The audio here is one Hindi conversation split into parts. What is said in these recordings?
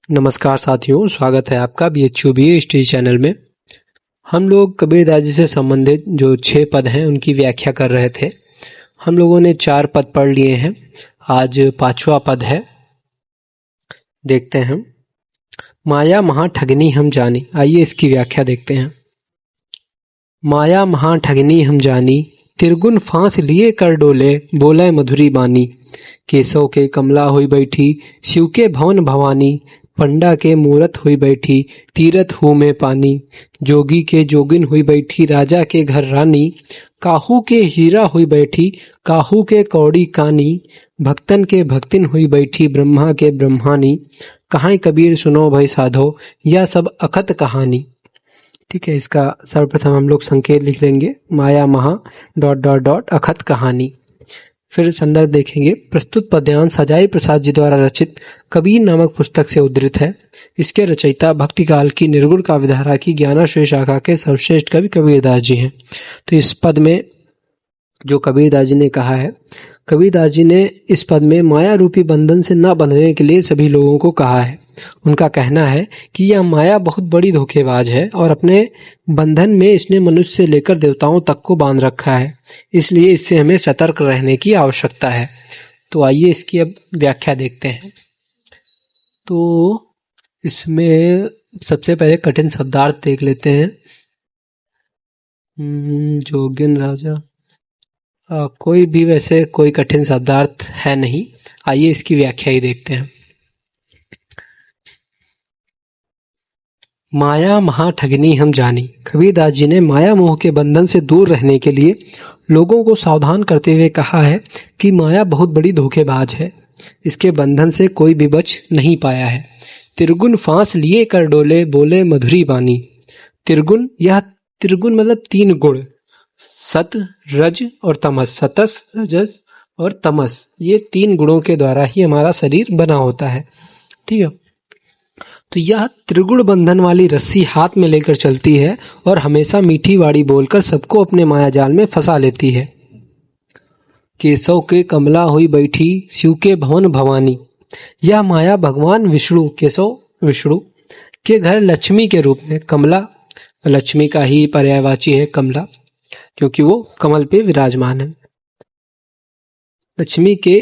नमस्कार साथियों, स्वागत है आपका BHUBA हिस्ट्री चैनल में। हम लोग कबीरदास जी से संबंधित जो 6 पद हैं उनकी व्याख्या कर रहे थे। हम लोगों ने 4 पद पढ़ लिए हैं। आज 5वां पद है, देखते हैं। माया महा ठगनी हम जानी। आइए इसकी व्याख्या देखते हैं। माया महा ठगनी हम जानी, तिरगुन फांस लिए कर डोले, बोले मधुरी बानी। केसव के कमला हुई बैठी, शिव के भवन भवानी। पंडा के मूरत हुई बैठी, तीरथ हूँ में पानी। जोगी के जोगिन हुई बैठी, राजा के घर रानी। काहू के हीरा हुई बैठी, काहू के कौड़ी कानी। भक्तन के भक्तिन हुई बैठी, ब्रह्मा के ब्रह्मानी। कहां कबीर सुनो भाई साधो, यह सब अखत कहानी। ठीक है, इसका सर्वप्रथम हम लोग संकेत लिख लेंगे। माया महा ... अखत कहानी। फिर संदर्भ देखेंगे। प्रस्तुत पद्यांश सजाई प्रसाद जी द्वारा रचित कबीर नामक पुस्तक से उद्धृत है। इसके रचयिता भक्तिकाल की निर्गुण काव्यधारा की ज्ञानाश्रय शाखा के सर्वश्रेष्ठ कवि कबीरदास जी हैं। तो इस पद में जो कबीरदास जी ने कहा है, कबीरदास जी ने इस पद में माया रूपी बंधन से न बंधने के लिए सभी लोगों को कहा है। उनका कहना है कि यह माया बहुत बड़ी धोखेबाज है और अपने बंधन में इसने मनुष्य से लेकर देवताओं तक को बांध रखा है, इसलिए इससे हमें सतर्क रहने की आवश्यकता है। तो आइए इसकी अब व्याख्या देखते हैं। तो इसमें सबसे पहले कठिन शब्दार्थ देख लेते हैं। जोगिन राजा, कोई भी वैसे कोई कठिन शब्दार्थ है नहीं। आइए इसकी व्याख्या ही देखते हैं। माया महा ठगनी हम जानी। कबीरदास जी ने माया मोह के बंधन से दूर रहने के लिए लोगों को सावधान करते हुए कहा है कि माया बहुत बड़ी धोखेबाज है, इसके बंधन से कोई भी बच नहीं पाया है। तिरगुन फांस लिए कर डोले, बोले मधुरी बानी। तिरगुन, यह तिरगुन मतलब 3 गुण, सत, रज और तमस। सतस, रजस और तमस, ये 3 गुणों के द्वारा ही हमारा शरीर बना होता है। ठीक है, तो यह त्रिगुण बंधन वाली रस्सी हाथ में लेकर चलती है और हमेशा मीठी वाड़ी बोलकर सबको अपने माया जाल में फंसा लेती है। केसव के कमला हुई बैठी, शिव के भवन भवानी। यह माया भगवान विष्णु, केशव विष्णु के घर लक्ष्मी के रूप में, कमला लक्ष्मी का ही पर्यायवाची है कमला, क्योंकि वो कमल पे विराजमान है। लक्ष्मी के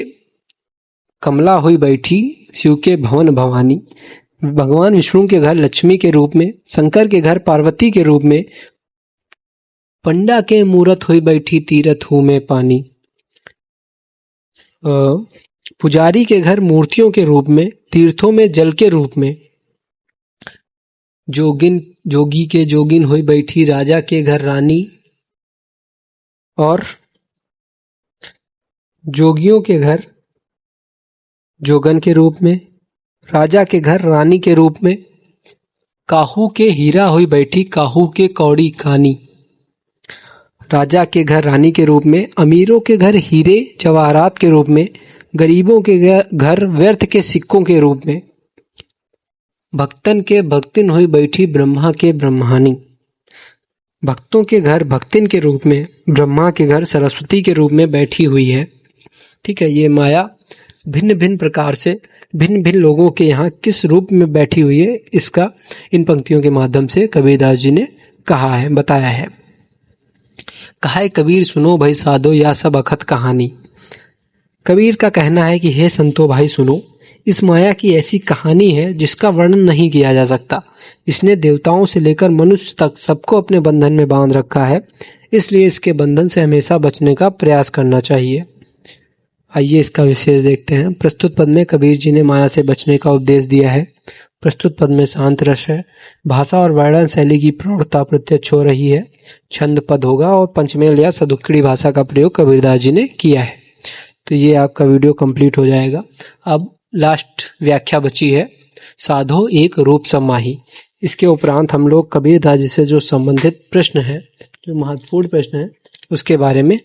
कमला हुई बैठी, शिव के भवन भवानी। भगवान विष्णु के घर लक्ष्मी के रूप में, शंकर के घर पार्वती के रूप में। पंडा के मूरत हुई बैठी, तीरथ हूँ में पानी। पुजारी के घर मूर्तियों के रूप में, तीर्थों में जल के रूप में। जोगी के जोगिन हुई बैठी, राजा के घर रानी। और जोगियों के घर जोगन के रूप में, राजा के घर रानी के रूप में। काहू के हीरा हुई बैठी, काहू के कौड़ी कानी। राजा के घर रानी के रूप में, अमीरों के घर हीरे जवाहरात के रूप में, गरीबों के घर व्यर्थ के सिक्कों के रूप में। भक्तन के भक्तिन हुई बैठी, ब्रह्मा के ब्रह्मानी। भक्तों के घर भक्तिन के रूप में, ब्रह्मा के घर सरस्वती के रूप में बैठी हुई है। ठीक है, ये माया भिन्न भिन्न प्रकार से भिन्न भिन्न लोगों के यहाँ किस रूप में बैठी हुई है, इसका इन पंक्तियों के माध्यम से कबीरदास जी ने कहा है, बताया है। कहा है कबीर सुनो भाई साधो, यह सब अखत कहानी। कबीर का कहना है कि हे संतो भाई सुनो, इस माया की ऐसी कहानी है जिसका वर्णन नहीं किया जा सकता। इसने देवताओं से लेकर मनुष्य तक सबको अपने बंधन में बांध रखा है, इसलिए इसके बंधन से हमेशा बचने का प्रयास करना चाहिए। आइए इसका विशेष देखते हैं। प्रस्तुत पद में कबीर जी ने माया से बचने का उपदेश दिया है। प्रस्तुत पद में शांत रस है। भाषा और वर्णन शैली की प्रौढ़ता प्रत्यक्ष हो रही है। छंद पद होगा और पंचमेल या सदुक्कड़ी भाषा का प्रयोग कबीरदास जी ने किया है। तो ये आपका वीडियो कंप्लीट हो जाएगा। अब लास्ट व्याख्या बची है, साधो एक रूप समाही। इसके उपरांत हम लोग कबीरदास जी से जो संबंधित प्रश्न है, जो महत्वपूर्ण प्रश्न है, उसके बारे में